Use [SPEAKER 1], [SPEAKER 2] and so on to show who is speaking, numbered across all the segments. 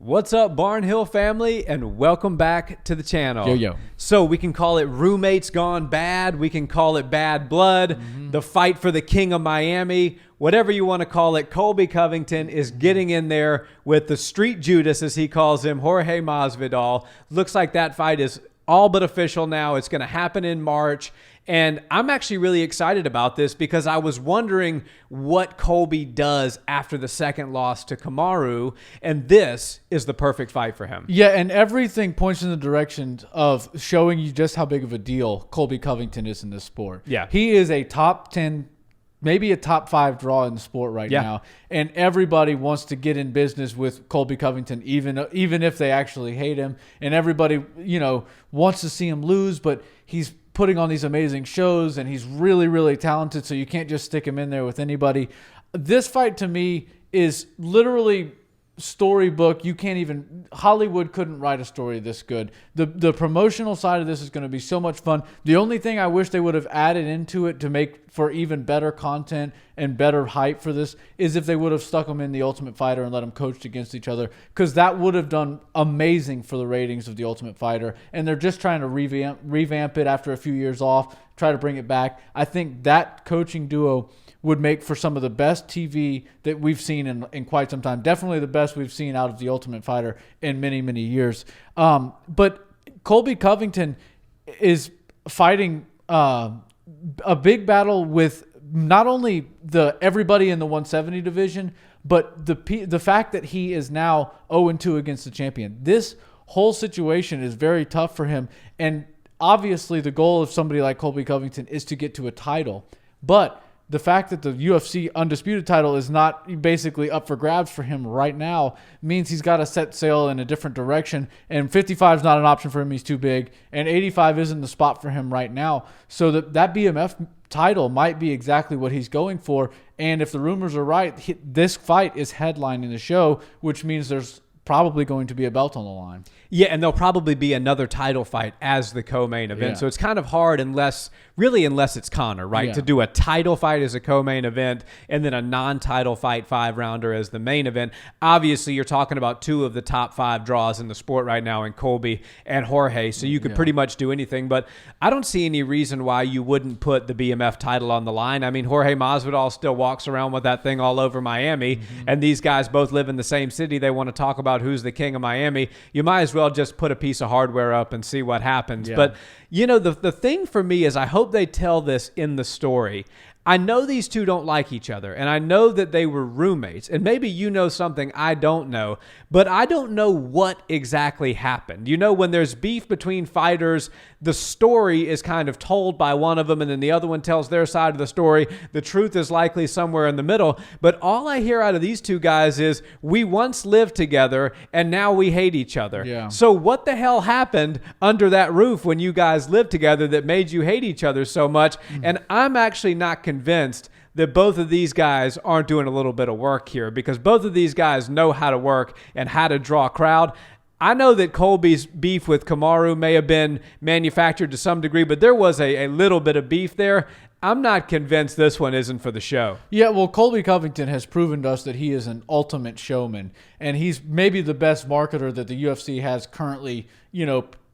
[SPEAKER 1] What's up, Barnhill family, and welcome back to the channel.
[SPEAKER 2] Yo.
[SPEAKER 1] So we can call it roommates gone bad. We can call it bad blood. The fight for the king of Miami. Whatever you want to call it, Colby Covington is getting in there with the street Judas, as he calls him, Jorge Masvidal. Looks like that fight is all but official now. It's going to happen in March. And I'm actually really excited about this because I was wondering what Colby does after the second loss to Kamaru, and this is the perfect fight for him.
[SPEAKER 2] Yeah, and everything points in the direction of showing you just how big of a deal Colby Covington is in this sport.
[SPEAKER 1] Yeah.
[SPEAKER 2] He is a top 10, maybe a top 5 draw in the sport right now, and everybody wants to get in business with Colby Covington, even if they actually hate him, and everybody, wants to see him lose, but he's putting on these amazing shows, and he's really, really talented, so you can't just stick him in there with anybody. This fight, to me, is literally storybook. You can't even, Hollywood couldn't write a story this good. The promotional side of this is going to be so much fun. The only thing I wish they would have added into it to make for even better content and better hype for this is if they would have stuck them in the Ultimate Fighter and let them coach against each other, because that would have done amazing for the ratings of the Ultimate Fighter. And they're just trying to revamp it after a few years off, try to bring it back. I think that coaching duo would make for some of the best TV that we've seen in quite some time. Definitely the best we've seen out of the Ultimate Fighter in many, many years. But Colby Covington is fighting a big battle with not only everybody in the 170 division, but the fact that he is now 0-2 against the champion. This whole situation is very tough for him. And obviously the goal of somebody like Colby Covington is to get to a title. But the fact that the UFC undisputed title is not basically up for grabs for him right now means he's got to set sail in a different direction. And 55 is not an option for him. He's too big. And 85 isn't the spot for him right now. So that BMF title might be exactly what he's going for. And if the rumors are right, this fight is headlining the show, which means there's probably going to be a belt on the line.
[SPEAKER 1] Yeah, and there'll probably be another title fight as the co-main event.
[SPEAKER 2] Yeah.
[SPEAKER 1] So it's kind of hard unless it's Conor, right?
[SPEAKER 2] Yeah.
[SPEAKER 1] To do a title fight as a co-main event and then a non-title fight 5-rounder as the main event. Obviously, you're talking about two of the top 5 draws in the sport right now in Colby and Jorge, so you could pretty much do anything. But I don't see any reason why you wouldn't put the BMF title on the line. I mean, Jorge Masvidal still walks around with that thing all over Miami, and these guys both live in the same city. They want to talk about who's the king of Miami. You might as well just put a piece of hardware up and see what happens.
[SPEAKER 2] Yeah.
[SPEAKER 1] But the thing for me is I hope they tell this in the story. I know these two don't like each other, and I know that they were roommates, and maybe you know something I don't know, but I don't know what exactly happened. When there's beef between fighters, the story is kind of told by one of them, and then the other one tells their side of the story. The truth is likely somewhere in the middle, but all I hear out of these two guys is, we once lived together, and now we hate each other.
[SPEAKER 2] Yeah.
[SPEAKER 1] So what the hell happened under that roof when you guys lived together that made you hate each other so much? And I'm actually not convinced that both of these guys aren't doing a little bit of work here, because both of these guys know how to work and how to draw a crowd. I know that Colby's beef with Kamaru may have been manufactured to some degree, but there was a little bit of beef there. I'm not convinced this one isn't for the show.
[SPEAKER 2] Yeah, well, Colby Covington has proven to us that he is an ultimate showman, and he's maybe the best marketer that the UFC has currently,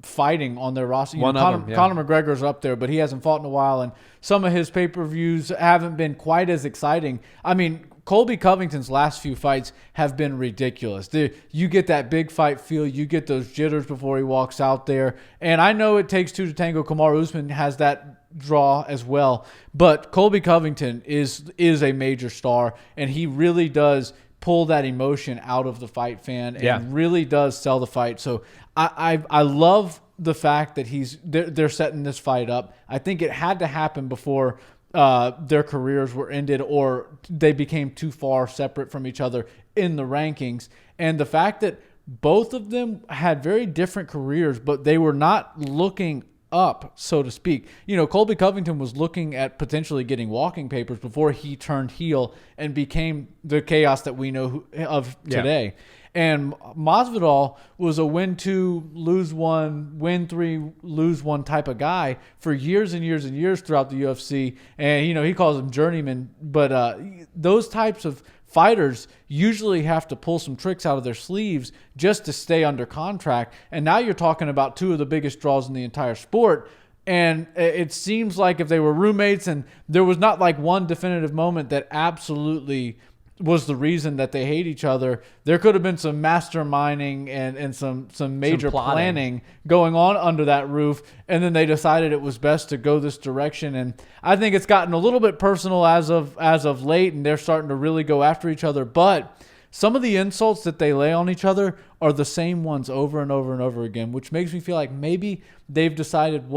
[SPEAKER 2] fighting on their roster. Conor McGregor's up there, but he hasn't fought in a while, and some of his pay-per-views haven't been quite as exciting. I mean, Colby Covington's last few fights have been ridiculous. You get that big fight feel. You get those jitters before he walks out there. And I know it takes two to tango. Kamaru Usman has that draw as well. But Colby Covington is a major star, and he really does pull that emotion out of the fight fan and really does sell the fight. So I love the fact that they're setting this fight up. I think it had to happen before their careers were ended or they became too far separate from each other in the rankings. And the fact that both of them had very different careers, but they were not looking up, so to speak. Colby Covington was looking at potentially getting walking papers before he turned heel and became the Chaos that we know of today. And Masvidal was a win 2, lose 1, win 3, lose 1 type of guy for years and years and years throughout the UFC. And, he calls them journeymen. But those types of fighters usually have to pull some tricks out of their sleeves just to stay under contract. And now you're talking about two of the biggest draws in the entire sport. And it seems like if they were roommates and there was not like one definitive moment that absolutely was the reason that they hate each other, there could have been some masterminding and some major planning going on under that roof, and then they decided it was best to go this direction. And I think it's gotten a little bit personal as of late, and they're starting to really go after each other. But some of the insults that they lay on each other are the same ones over and over and over again, which makes me feel like maybe they've decided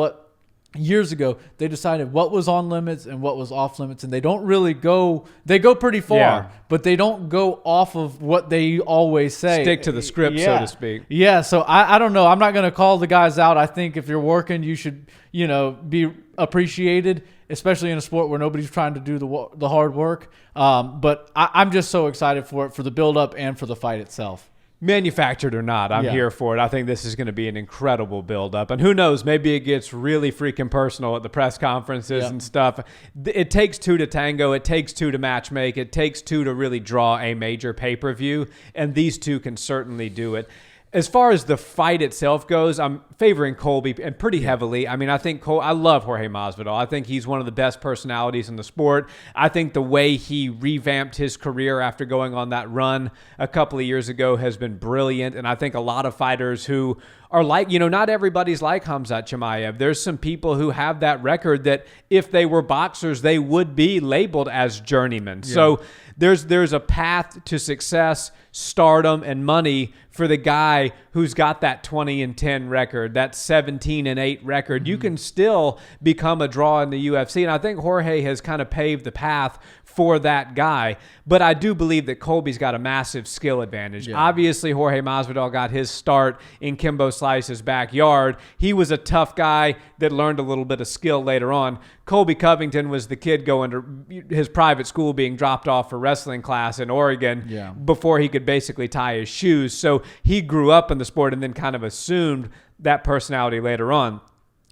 [SPEAKER 2] years ago, they decided what was on limits and what was off limits, and they don't really go. They go pretty far, but they don't go off of what they always say.
[SPEAKER 1] Stick to the script, so to speak.
[SPEAKER 2] Yeah. So I don't know. I'm not going to call the guys out. I think if you're working, you should be appreciated, especially in a sport where nobody's trying to do the hard work. But I'm just so excited for the build up and for the fight itself.
[SPEAKER 1] Manufactured or not, I'm here for it. I think this is going to be an incredible build-up. And who knows, maybe it gets really freaking personal at the press conferences and stuff. It takes two to tango. It takes two to match make. It takes two to really draw a major pay-per-view. And these two can certainly do it. As far as the fight itself goes, I'm favoring Colby and pretty heavily. I mean, I love Jorge Masvidal. I think he's one of the best personalities in the sport. I think the way he revamped his career after going on that run a couple of years ago has been brilliant. And I think a lot of fighters who are like, not everybody's like Khamzat Chimaev. There's some people who have that record that if they were boxers, they would be labeled as journeymen. Yeah. So there's a path to success, stardom, and money for the guy who's got that 20-10 record, that 17-8 record. You can still become a draw in the UFC, and I think Jorge has kind of paved the path for that guy. But I do believe that Colby's got a massive skill advantage. Yeah. Obviously, Jorge Masvidal got his start in Kimbo Slice's backyard. He was a tough guy that learned a little bit of skill later on. Colby Covington was the kid going to his private school being dropped off for wrestling class in Oregon before he could basically tie his shoes. So he grew up in the sport and then kind of assumed that personality later on.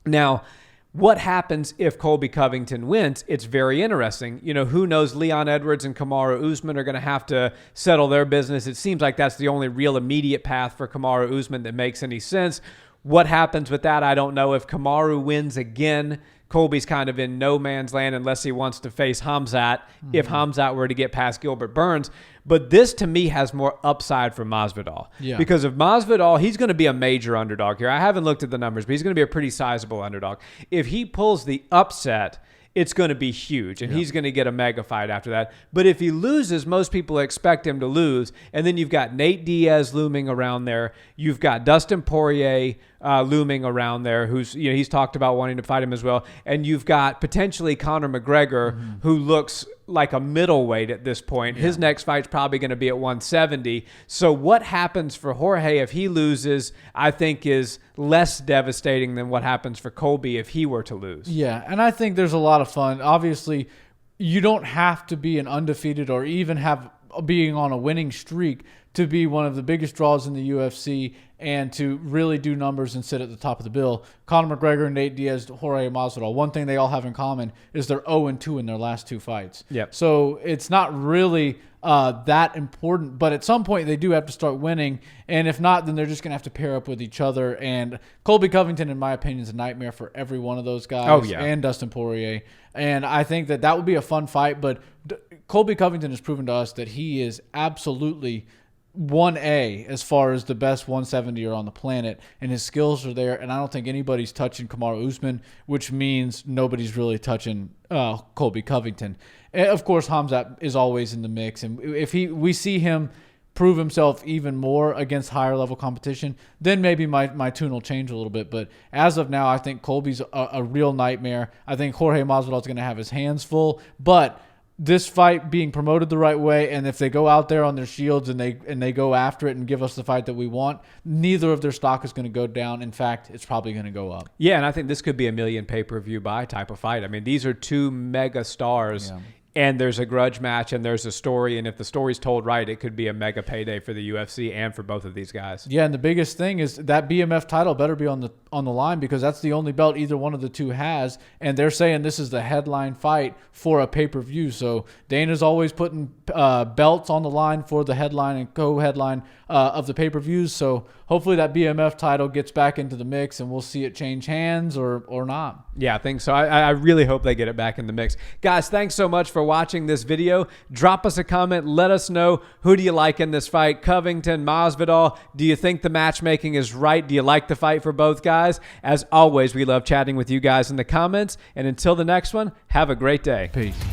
[SPEAKER 1] Now, what happens if Colby Covington wins? It's very interesting. Who knows? Leon Edwards and Kamaru Usman are going to have to settle their business. It seems like that's the only real immediate path for Kamaru Usman that makes any sense. What happens with that? I don't know. If Kamaru wins again, Colby's kind of in no man's land unless he wants to face Khamzat, if Khamzat were to get past Gilbert Burns. But this, to me, has more upside for Masvidal. Yeah. Because if Masvidal, he's going to be a major underdog here. I haven't looked at the numbers, but he's going to be a pretty sizable underdog. If he pulls the upset, it's going to be huge, and he's going to get a mega fight after that. But if he loses, most people expect him to lose, and then you've got Nate Diaz looming around there. You've got Dustin Poirier looming around there, who's he's talked about wanting to fight him as well, and you've got potentially Conor McGregor, who looks like a middleweight at this point. Yeah. His next fight's probably going to be at 170. So what happens for Jorge if he loses, I think, is less devastating than what happens for Colby if he were to lose. Yeah, and I think there's a lot of fun. Obviously, you don't have to be an undefeated or even being on a winning streak to be one of the biggest draws in the UFC and to really do numbers and sit at the top of the bill. Conor McGregor, Nate Diaz, Jorge Masvidal, one thing they all have in common is they're 0-2 in their last two fights. Yep. So it's not really that important, but at some point they do have to start winning, and if not, then they're just going to have to pair up with each other. And Colby Covington, in my opinion, is a nightmare for every one of those guys, and Dustin Poirier. And I think that would be a fun fight, but Colby Covington has proven to us that he is absolutely 1A as far as the best 170er on the planet, and his skills are there, and I don't think anybody's touching Kamaru Usman, which means nobody's really touching Colby Covington. And of course, Khamzat is always in the mix, and if we see him prove himself even more against higher level competition, then maybe my tune will change a little bit. But as of now, I think Colby's a real nightmare. I think Jorge Masvidal is going to have his hands full, but this fight being promoted the right way, and if they go out there on their shields and they go after it and give us the fight that we want, neither of their stock is going to go down. In fact, it's probably going to go up. Yeah, and I think this could be a million pay-per-view buy type of fight. I mean, these are two mega stars. Yeah. and there's a grudge match and there's a story. And if the story's told right, it could be a mega payday for the UFC and for both of these guys.
[SPEAKER 2] Yeah, and the biggest thing is that BMF title better be on the line, because that's the only belt either one of the two has, and they're saying this is the headline fight for a pay-per-view. So Dana's always putting belts on the line for the headline and co-headline of the pay-per-views. So hopefully that BMF title gets back into the mix and we'll see it change hands or not.
[SPEAKER 1] Yeah, I think so. I really hope they get it back in the mix. Guys, thanks so much for watching this video. Drop us a comment. Let us know, who do you like in this fight? Covington, Masvidal. Do you think the matchmaking is right? Do you like the fight for both guys? As always, we love chatting with you guys in the comments. And until the next one, have a great day.
[SPEAKER 2] Peace.